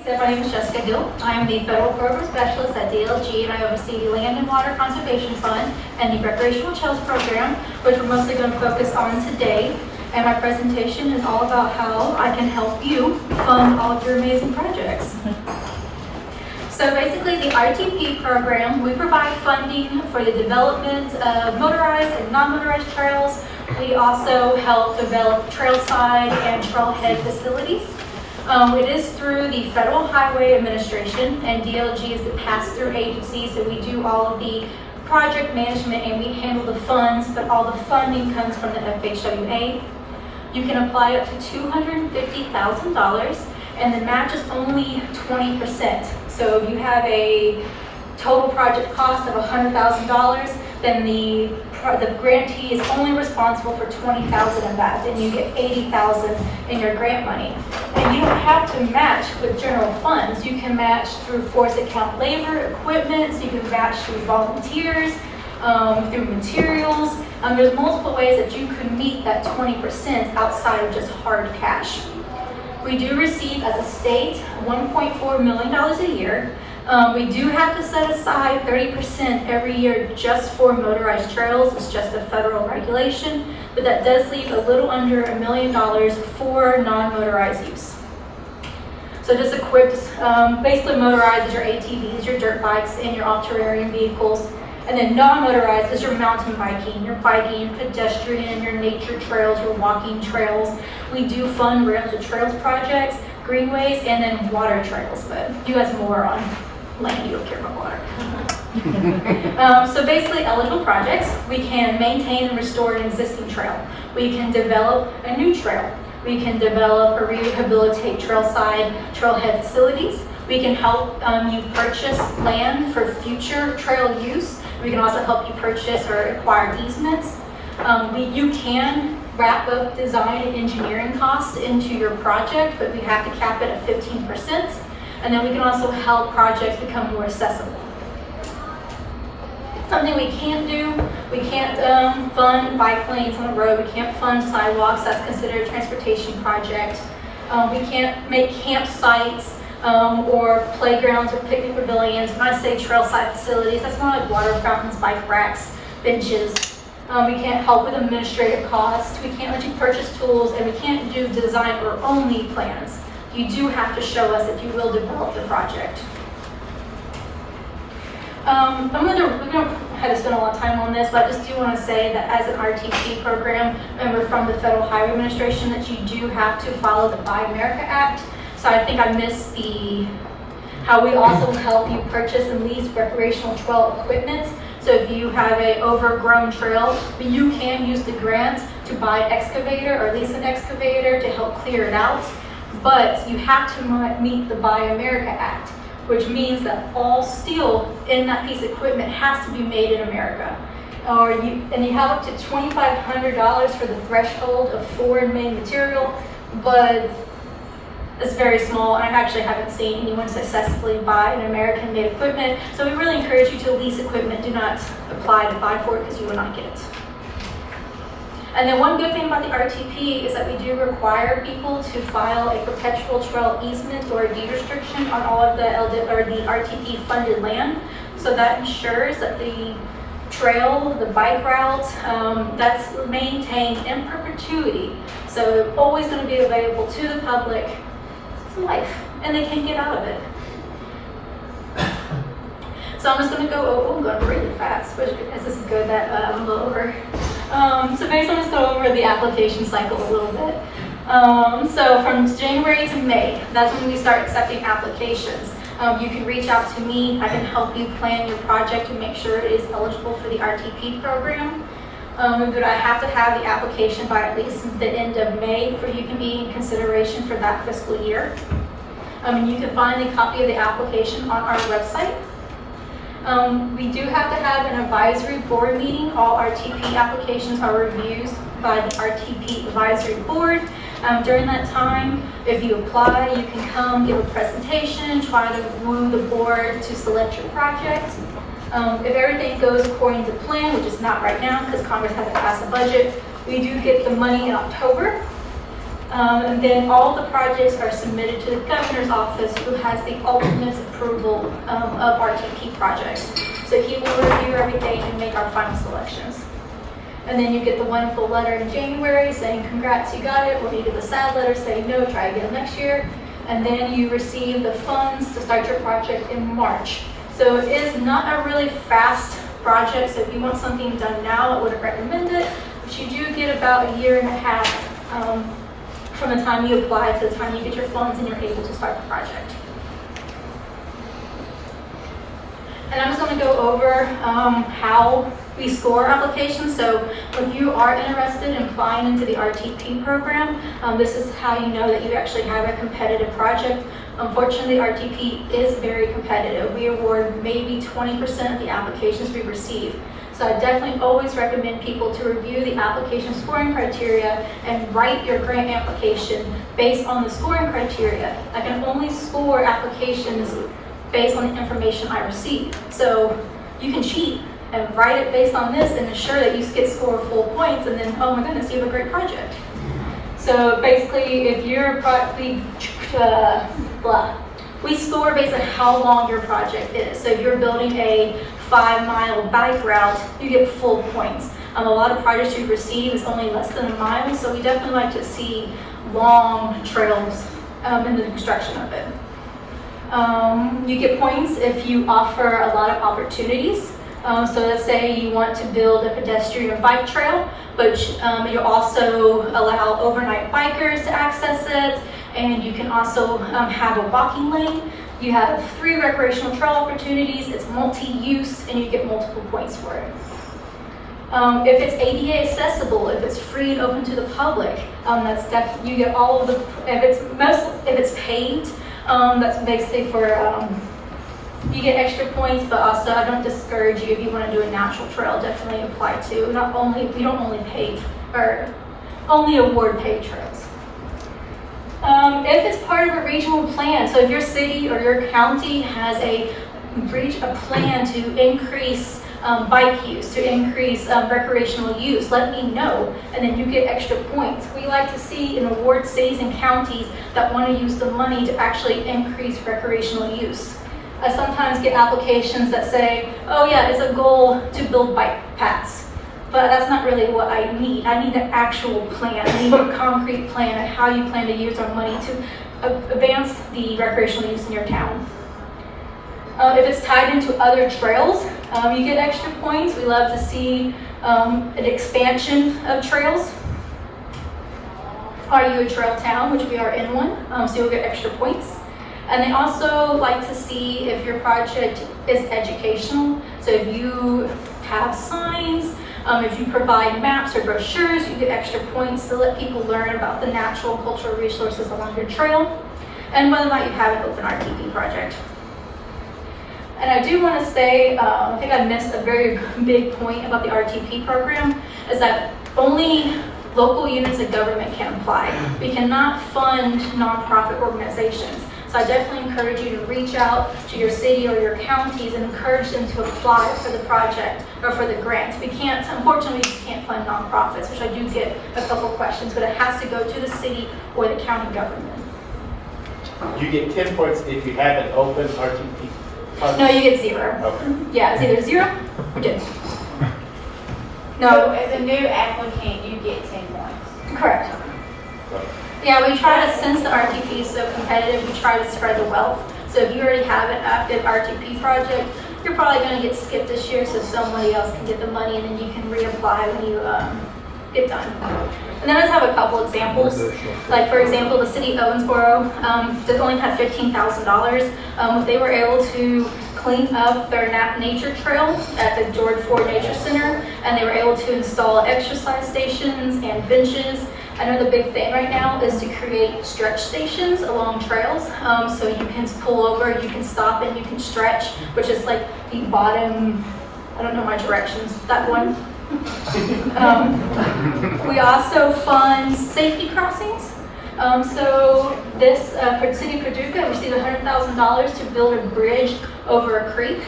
said, my name is Jessica Hill. I am the Federal Program Specialist at DLG, and I oversee the Land and Water Conservation Fund and the Recreational Trails Program, which we're mostly going to focus on today. And my presentation is all about how I can help you fund all of your amazing projects. So basically, the RTP program, we provide funding for the development of motorized and non-motorized trails. We also help develop trailside and trailhead facilities. It is through the Federal Highway Administration, and DLG is the pass-through agency, so we do all of the project management and we handle the funds, but all the funding comes from the FHWA. You can apply up to $250,000, and the match is only 20%. So if you have a total project cost of $100,000, then the grantee is only responsible for $20,000 of that, and you get $80,000 in your grant money. And you don't have to match with general funds. You can match through force account labor, equipment, so you can match through volunteers, through materials. There's multiple ways that you could meet that 20% outside of just hard cash. We do receive, as a state, $1.4 million a year. We do have to set aside 30% every year just for motorized trails. It's just a federal regulation, but that does leave a little under $1 million for non-motorized use. So just a quick, basically motorized is your ATVs, your dirt bikes, and your off-terrain vehicles. And then non-motorized is your mountain biking, your pedestrian, your nature trails, your walking trails. We do fund rail to trails projects, greenways, and then water trails, but you guys more on land, you don't care about water. So basically eligible projects, we can maintain and restore an existing trail. We can develop a new trail. We can develop or rehabilitate trailside, trailhead facilities. We can help you purchase land for future trail use. We can also help you purchase or acquire easements. You can wrap up design and engineering costs into your project, but we have to cap it at 15%. And then we can also help projects become more accessible. Something we can't do, we can't fund bike lanes on the road, we can't fund sidewalks, that's considered a transportation project. We can't make campsites or playgrounds or picnic pavilions. When I say trailside facilities, that's more like water fountains, bike racks, benches. We can't help with administrative costs. We can't let you purchase tools, and we can't do design or only plans. You do have to show us that you will develop the project. We don't have to spend a lot of time on this, but I just do want to say that as an RTP program, and we're from the Federal Highway Administration, that you do have to follow the Buy America Act. So I think I missed how we also help you purchase and lease recreational trail equipment. So if you have an overgrown trail, you can use the grant to buy an excavator or lease an excavator to help clear it out. But you have to meet the Buy America Act, which means that all steel in that piece of equipment has to be made in America. And you have up to $2,500 for the threshold of foreign-made material, but it's very small, and I actually haven't seen anyone successfully buy an American-made equipment. So we really encourage you to lease equipment. Do not apply to buy for it because you will not get it. And then one good thing about the RTP is that we do require people to file a perpetual trail easement or a deed restriction on all of the RTP funded land. So that ensures that the trail, the bike route, that's maintained in perpetuity. So they're always going to be available to the public for life, and they can't get out of it. So I'm just going to go, I'm going really fast, which is this is good that I'm a little over. So basically, I'm just going over the application cycle a little bit. So from January to May, that's when we start accepting applications. You can reach out to me. I can help you plan your project and make sure it is eligible for the RTP program. But I have to have the application by at least the end of May for you to be in consideration for that fiscal year. You can find a copy of the application on our website. We do have to have an advisory board meeting. All RTP applications are reviewed by the RTP advisory board. During that time, if you apply, you can come give a presentation, try to woo the board to select your project. If everything goes according to plan, which is not right now because Congress hasn't passed a budget, we do get the money in October. And then all the projects are submitted to the governor's office, who has the ultimate approval of RTP projects. So he will review everything and make our final selections. And then you get the wonderful letter in January saying, congrats, you got it. Or you get the sad letter saying, no, try again next year. And then you receive the funds to start your project in March. So it is not a really fast project. So if you want something done now, I wouldn't recommend it. But you do get about a year and a half from the time you apply to the time you get your funds and you're able to start the project. And I'm just going to go over how we score applications. So if you are interested in applying into the RTP program, this is how you know that you actually have a competitive project. Unfortunately, RTP is very competitive. We award maybe 20% of the applications we receive. So I definitely always recommend people to review the application scoring criteria and write your grant application based on the scoring criteria. I can only score applications based on the information I receive. So you can cheat and write it based on this and ensure that you get score full points, and then, oh my goodness, you have a great project. So basically, if you're we score based on how long your project is. So if you're building a 5-mile bike route, you get full points. A lot of projects you receive is only less than a mile, so we definitely like to see long trails in the construction of it. You get points if you offer a lot of opportunities. So let's say you want to build a pedestrian bike trail, but you also allow overnight bikers to access it, and you can also have a walking lane. You have 3 recreational trail opportunities, it's multi-use, and you get multiple points for it. If it's ADA accessible, if it's free and open to the public, that's definitely, you get all of the, if it's paved, that's basically for, you get extra points, but also I don't discourage you if you want to do a natural trail, definitely apply to. We don't only pave, or only award paved trails. If it's part of a regional plan, so if your city or your county has a plan to increase bike use, to increase recreational use, let me know, and then you get extra points. We like to see and award cities and counties that want to use the money to actually increase recreational use. I sometimes get applications that say, oh yeah, it's a goal to build bike paths. But that's not really what I need. I need an actual plan. I need a concrete plan on how you plan to use our money to advance the recreational use in your town. If it's tied into other trails, you get extra points. We love to see an expansion of trails. Are you a trail town, which we are in one, so you'll get extra points. And they also like to see if your project is educational. So if you have signs, if you provide maps or brochures, you get extra points to let people learn about the natural and cultural resources along your trail, and whether or not you have an open RTP project. And I do want to say, I think I missed a very big point about the RTP program, is that only local units of government can apply. We cannot fund nonprofit organizations. So I definitely encourage you to reach out to your city or your counties and encourage them to apply for the project or for the grants. We can't, unfortunately, we just can't fund nonprofits, which I do get a couple questions, but it has to go to the city or the county government. You get 10 points if you have an open RTP project? No, you get 0. Okay. Yeah, it's either 0 or 10. No. So as a new applicant, you get 10 points. Correct. Yeah, we try to, since the RTP is so competitive, we try to spread the wealth. So if you already have an active RTP project, you're probably going to get skipped this year, so somebody else can get the money, and then you can reapply when you get done. And then I just have a couple examples. Like, for example, the city of Owensboro does only have $15,000. They were able to clean up their nature trail at the George Ford Nature Center, and they were able to install exercise stations and benches. I know the big thing right now is to create stretch stations along trails. So you can pull over, you can stop, and you can stretch, which is like the bottom, I don't know my directions, that one. We also fund safety crossings. So this city of Paducah received $100,000 to build a bridge over a creek.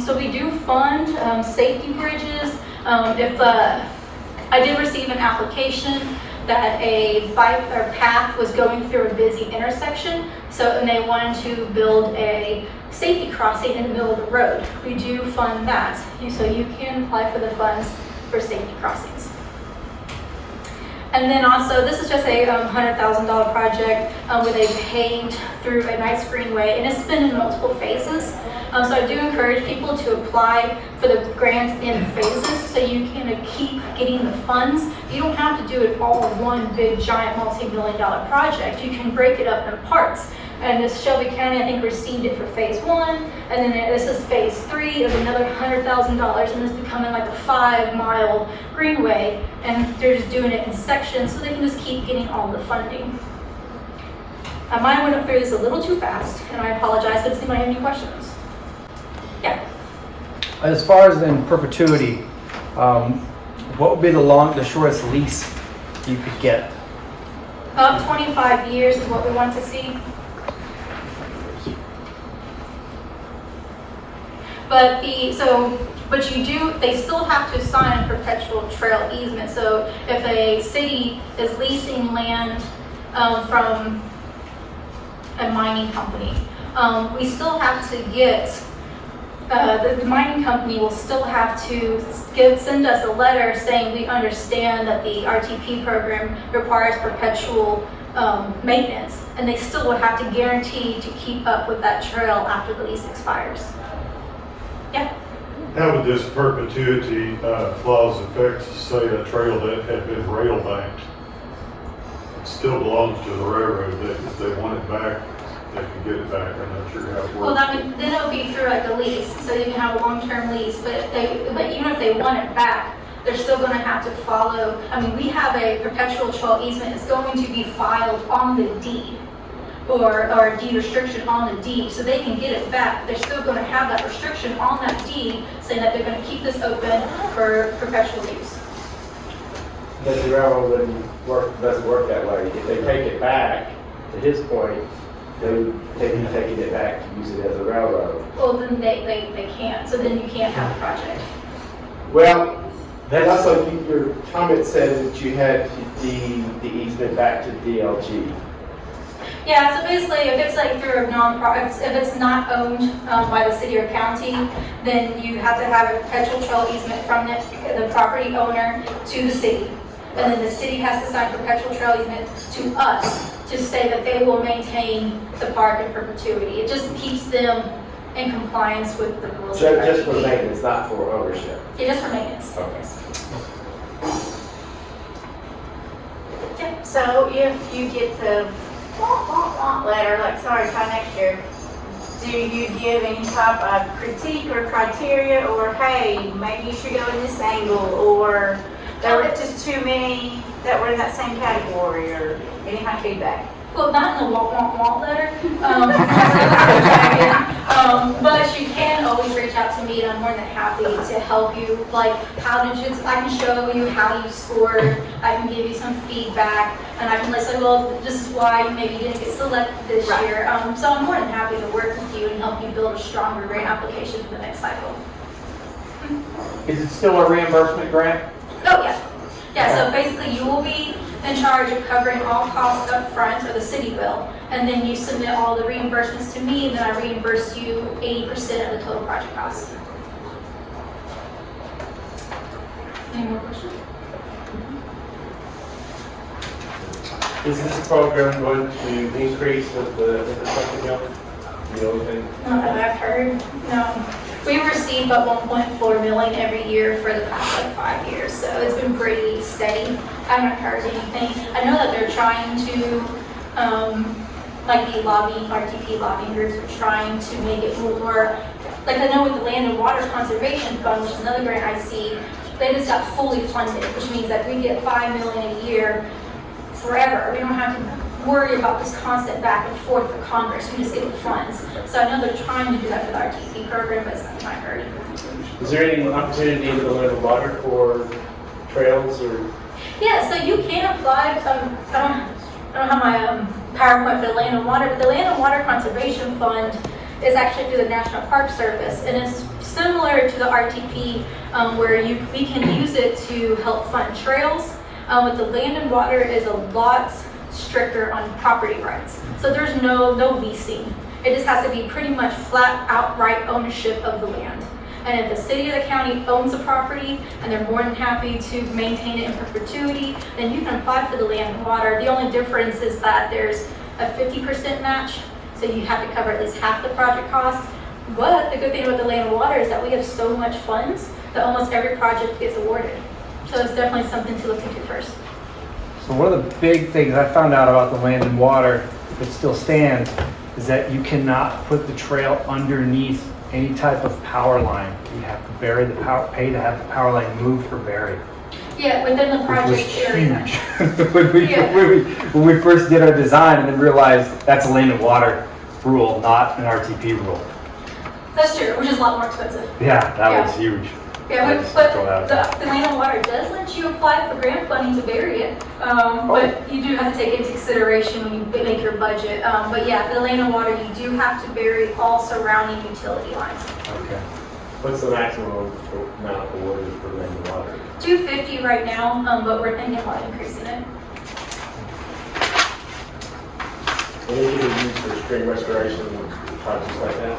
So we do fund safety bridges. If I did receive an application that a bike or path was going through a busy intersection, and they wanted to build a safety crossing in the middle of the road. We do fund that, so you can apply for the funds for safety crossings. And then also, this is just a $100,000 project where they paved through a nice greenway, and it's been in multiple phases. So I do encourage people to apply for the grants in phases so you can keep getting the funds. You don't have to do it all in one big, giant, multi-million-dollar project. You can break it up in parts. And this Shelby County, I think, received it for phase 1, and then this is phase 3 of another $100,000, and it's becoming like a 5-mile greenway, and they're just doing it in sections so they can just keep getting all the funding. I might have went through this a little too fast, and I apologize, but does anybody have any questions? Yeah. As far as in perpetuity, what would be the shortest lease you could get? 25 years is what we want to see. But they still have to sign a perpetual trail easement. So if a city is leasing land from a mining company, we still have to get, the mining company will still have to send us a letter saying we understand that the RTP program requires perpetual maintenance, and they still would have to guarantee to keep up with that trail after the lease expires. Yeah. How would this perpetuity clause affect, say, a trail that had been rail banked? It still belongs to the railroad. If they want it back, they can get it back. I'm not sure how it works. Well, then it would be through like a lease, so you can have a long-term lease. But even if they want it back, they're still going to have to follow. I mean, we have a perpetual trail easement. It's going to be filed on the deed. Or a deed restriction on the deed, so they can get it back. They're still going to have that restriction on that deed saying that they're going to keep this open for perpetual use. But the railroad doesn't work that way. If they take it back, to his point, they would be taking it back to use it as a railroad. Well, then they can't. So then you can't have a project. Well, also your comment said that you had the easement back to DLG. Yeah, so basically, if it's like through a non-profit, if it's not owned by the city or county, then you have to have a perpetual trail easement from the property owner to the city. And then the city has to sign perpetual trail easement to us to say that they will maintain the park in perpetuity. It just keeps them in compliance with the rules. So just for maintenance, not for ownership? Yeah, just for maintenance. Okay. Yeah. So if you get the letter, like sorry, try next year, do you give any type of critique or criteria, or hey, maybe you should go in this angle, or there were just too many that were in that same category, or any kind of feedback? Well, not in the want letter, but you can always reach out to me, and I'm more than happy to help you. Like, I can show you how you scored, I can give you some feedback, and I can say, well, this is why maybe you didn't get selected this year. So I'm more than happy to work with you and help you build a stronger grant application for the next cycle. Is it still a reimbursement grant? Oh, yeah. Yeah, so basically you will be in charge of covering all costs up front, or the city will, and then you submit all the reimbursements to me, and then I reimburse you 80% of the total project cost. Any more questions? Is this program going to increase with the infrastructure bill? You know anything? Not that I've heard, no. We receive about 1.4 million every year for the past like 5 years, so it's been pretty steady. I haven't heard anything. I know that they're trying to, like the RTP lobbying groups are trying to make it more, like I know with the Land and Water Conservation Fund, which is another grant I see, they just got fully funded, which means that we get $5 million a year forever. We don't have to worry about this constant back and forth for Congress. We just get the funds. So I know they're trying to do that for the RTP program, but it's not my heard. Is there any opportunity with the Land and Water for trails or? Yeah, so you can apply. I don't have my PowerPoint for the Land and Water, but the Land and Water Conservation Fund is actually through the National Park Service, and it's similar to the RTP where we can use it to help fund trails. With the land and water is a lot stricter on property rights. So there's no leasing. It just has to be pretty much flat outright ownership of the land. And if the city or the county owns the property and they're more than happy to maintain it in perpetuity, then you can apply for the land and water. The only difference is that there's a 50% match, so you have to cover at least half the project cost. But the good thing about the land and water is that we have so much funds that almost every project gets awarded. So it's definitely something to look into first. So one of the big things I found out about the land and water that still stands is that you cannot put the trail underneath any type of power line. You have to bury the power, pay to have the power line moved or buried. Yeah, within the Which project was area. huge. when we first did our design and then realized that's a land and water rule, not an RTP rule. That's true, which is a lot more expensive. Yeah, that was huge. Yeah, I but just throw that out there. the land and water does let you apply for grant funding to bury it. But you do have to take into consideration when you make your budget. But yeah, for the land and water, you do have to bury all surrounding utility lines. Okay. What's the maximum amount awarded for land and water? 250 right now, but we're thinking about increasing it. Anything you use for stream restoration projects like that?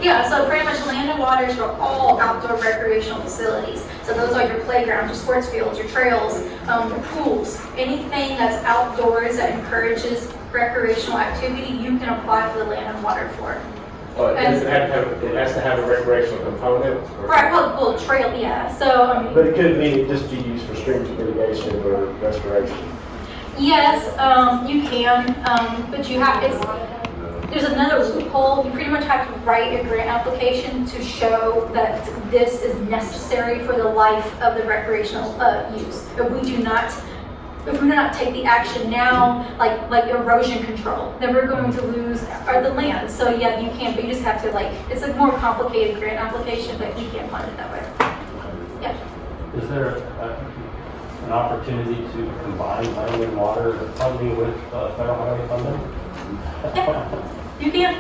Yeah, so pretty much land and water is for all outdoor recreational facilities. So those are your playgrounds, your sports fields, your trails, your pools, anything that's outdoors that encourages recreational activity, you can apply for the land and water for. Well, does it has to have a recreational component? Or- Right, well, trail, yeah. So, But it could be just be used for stream mitigation or restoration. yes, you can, but you have, there's another loophole. You pretty much have to write a grant application to show that this is necessary for the life of the recreational use. If we do not take the action now, like erosion control, then we're going to lose the land. So yeah, you can't, but you just have to it's a more complicated grant application, but you can't fund it that way. Yeah. Is there an opportunity to combine land and water funding with federal highway funding? Yeah, you can.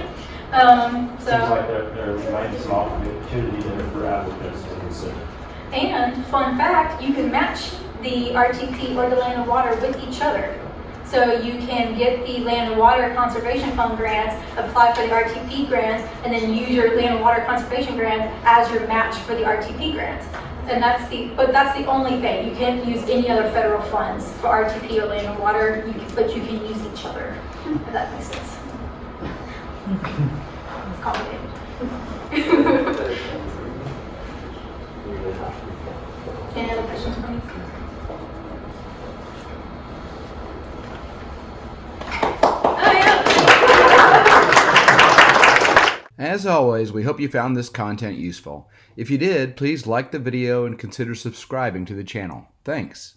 Seems like there might be some opportunity there for applicants to consider. And fun fact, you can match the RTP or the land and water with each other. So you can get the land and water conservation fund grants, apply for the RTP grants, and then use your land and water conservation grant as your match for the RTP grant. And that's the only thing. You can't use any other federal funds for RTP or land and water, but you can use each other, if that makes sense. It's complicated. Any other questions for me? As always, we hope you found this content useful. If you did, please like the video and consider subscribing to the channel. Thanks.